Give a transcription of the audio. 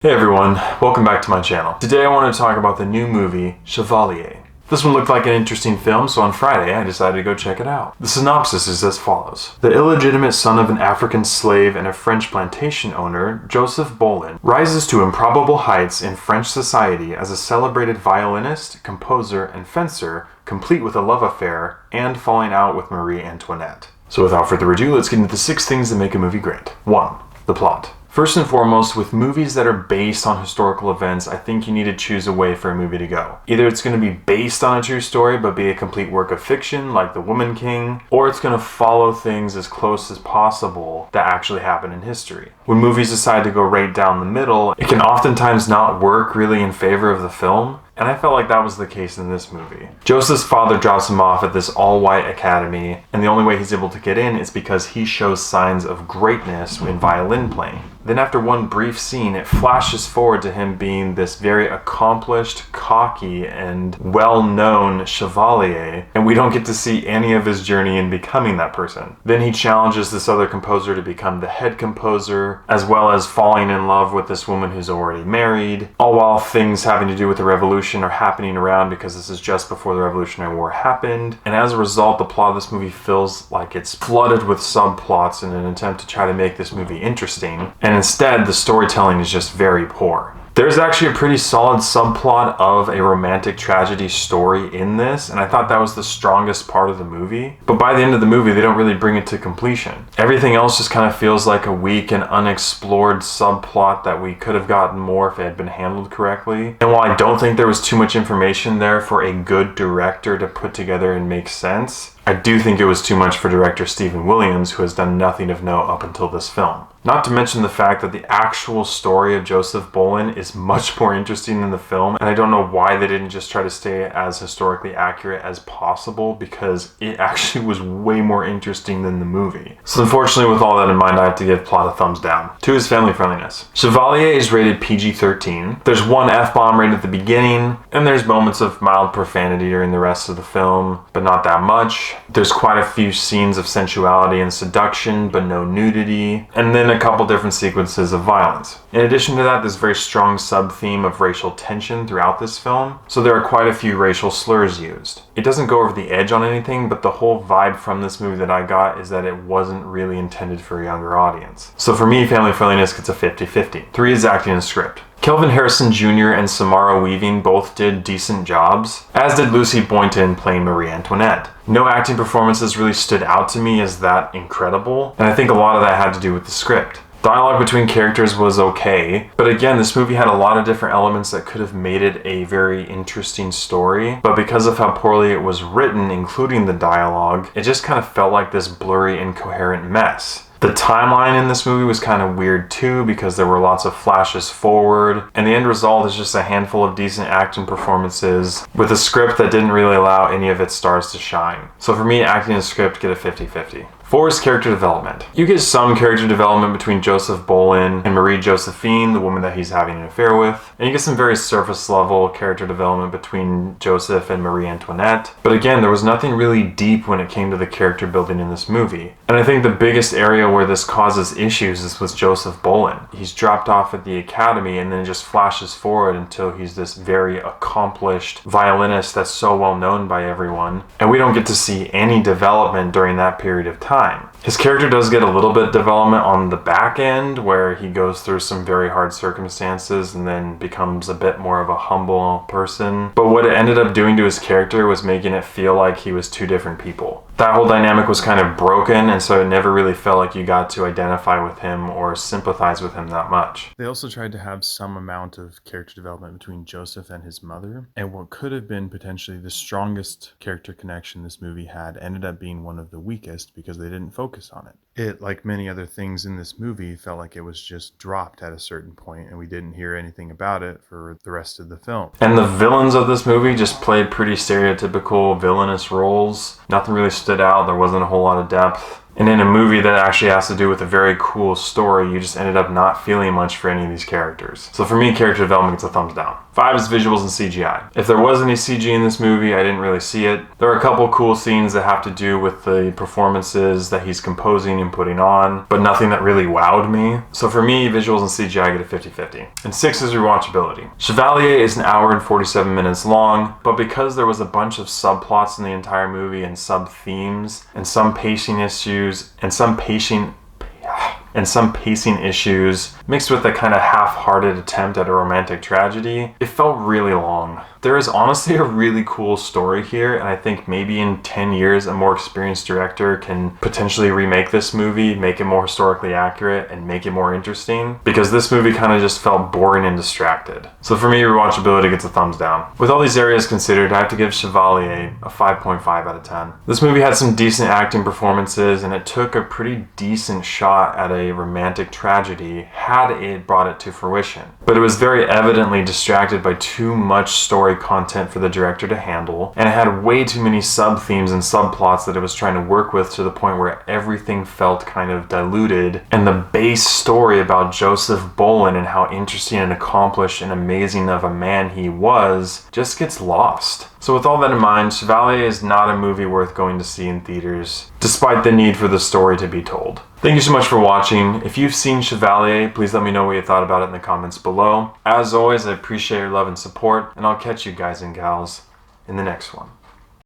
Hey everyone, welcome back to my channel. Today I want to talk about the new movie, Chevalier. This one looked like an interesting film, so on Friday I decided to go check it out. The synopsis is as follows. The illegitimate son of an African slave and a French plantation owner, Joseph Bologne, rises to improbable heights in French society as a celebrated violinist, composer, and fencer, complete with a love affair and falling out with Marie Antoinette. So without further ado, let's get into the 6 things that make a movie great. 1. The plot. First and foremost, with movies that are based on historical events, I think you need to choose a way for a movie to go. Either it's going to be based on a true story but be a complete work of fiction, like The Woman King, or it's going to follow things as close as possible that actually happened in history. When movies decide to go right down the middle, it can oftentimes not work really in favor of the film. And I felt like that was the case in this movie. Joseph's father drops him off at this all-white academy, and the only way he's able to get in is because he shows signs of greatness in violin playing. Then after one brief scene, it flashes forward to him being this very accomplished, cocky, and well-known Chevalier, and we don't get to see any of his journey in becoming that person. Then he challenges this other composer to become the head composer, as well as falling in love with this woman who's already married, all while things having to do with the revolution are happening around because this is just before the Revolutionary War happened. And as a result, the plot of this movie feels like it's flooded with subplots in an attempt to try to make this movie interesting. And instead, the storytelling is just very poor. There's actually a pretty solid subplot of a romantic tragedy story in this, and I thought that was the strongest part of the movie. But by the end of the movie, they don't really bring it to completion. Everything else just kind of feels like a weak and unexplored subplot that we could have gotten more if it had been handled correctly. And while I don't think there was too much information there for a good director to put together and make sense, I do think it was too much for director Stephen Williams, who has done nothing of note up until this film. Not to mention the fact that the actual story of Joseph Bologne is much more interesting than the film, and I don't know why they didn't just try to stay as historically accurate as possible, because it actually was way more interesting than the movie. So unfortunately, with all that in mind, I have to give plot a thumbs down. 2 is family friendliness. Chevalier is rated PG-13. There's one F-bomb right at the beginning, and there's moments of mild profanity during the rest of the film, but not that much. There's quite a few scenes of sensuality and seduction, but no nudity, and then a couple different sequences of violence. In addition to that, there's a very strong sub-theme of racial tension throughout this film, so there are quite a few racial slurs used. It doesn't go over the edge on anything, but the whole vibe from this movie that I got is that it wasn't really intended for a younger audience. So for me, family friendliness gets a 50-50. 3 is acting and script. Kelvin Harrison Jr. and Samara Weaving both did decent jobs, as did Lucy Boynton playing Marie Antoinette. No acting performances really stood out to me as that incredible, and I think a lot of that had to do with the script. Dialogue between characters was okay, but again, this movie had a lot of different elements that could have made it a very interesting story, but because of how poorly it was written, including the dialogue, it just kind of felt like this blurry, incoherent mess. The timeline in this movie was kind of weird too, because there were lots of flashes forward, and the end result is just a handful of decent acting performances with a script that didn't really allow any of its stars to shine. So for me, acting and script get a 50-50. 4 is character development. You get some character development between Joseph Bologne and Marie Josephine, the woman that he's having an affair with, and you get some very surface level character development between Joseph and Marie Antoinette. But again, there was nothing really deep when it came to the character building in this movie. And I think the biggest area where this causes issues is with Joseph Bologne. He's dropped off at the academy and then just flashes forward until he's this very accomplished violinist that's so well known by everyone. And we don't get to see any development during that period of time. His character does get a little bit of development on the back end, where he goes through some very hard circumstances and then becomes a bit more of a humble person. But what it ended up doing to his character was making it feel like he was 2 different people. That whole dynamic was kind of broken, and so it never really felt like you got to identify with him or sympathize with him that much. They also tried to have some amount of character development between Joseph and his mother, and what could have been potentially the strongest character connection this movie had ended up being one of the weakest because they didn't focus on it. It, like many other things in this movie, felt like it was just dropped at a certain point, and we didn't hear anything about it for the rest of the film. And the villains of this movie just played pretty stereotypical villainous roles. Nothing really stood out. There wasn't a whole lot of depth. And in a movie that actually has to do with a very cool story, you just ended up not feeling much for any of these characters. So for me, character development gets a thumbs down. 5 is visuals and CGI. If there was any CG in this movie, I didn't really see it. There are a couple cool scenes that have to do with the performances that he's composing and putting on, but nothing that really wowed me. So for me, visuals and CGI get a 50-50. And 6 is rewatchability. Chevalier is an hour and 47 minutes long, but because there was a bunch of subplots in the entire movie and sub-themes and some pacing issues and some pacing issues mixed with a kind of half-hearted attempt at a romantic tragedy, it felt really long. There is honestly a really cool story here, and I think maybe in 10 years a more experienced director can potentially remake this movie, make it more historically accurate, and make it more interesting, because this movie kind of just felt boring and distracted. So for me, rewatchability gets a thumbs down. With all these areas considered, I have to give Chevalier a 5.5 out of 10. This movie had some decent acting performances, and it took a pretty decent shot at a romantic tragedy had it brought it to fruition. But it was very evidently distracted by too much story content for the director to handle, and it had way too many sub-themes and subplots that it was trying to work with, to the point where everything felt kind of diluted, and the base story about Joseph Bologne and how interesting and accomplished and amazing of a man he was just gets lost. So with all that in mind, Chevalier is not a movie worth going to see in theaters, despite the need for the story to be told. Thank you so much for watching. If you've seen Chevalier, please let me know what you thought about it in the comments below. As always, I appreciate your love and support, and I'll catch you guys and gals in the next one.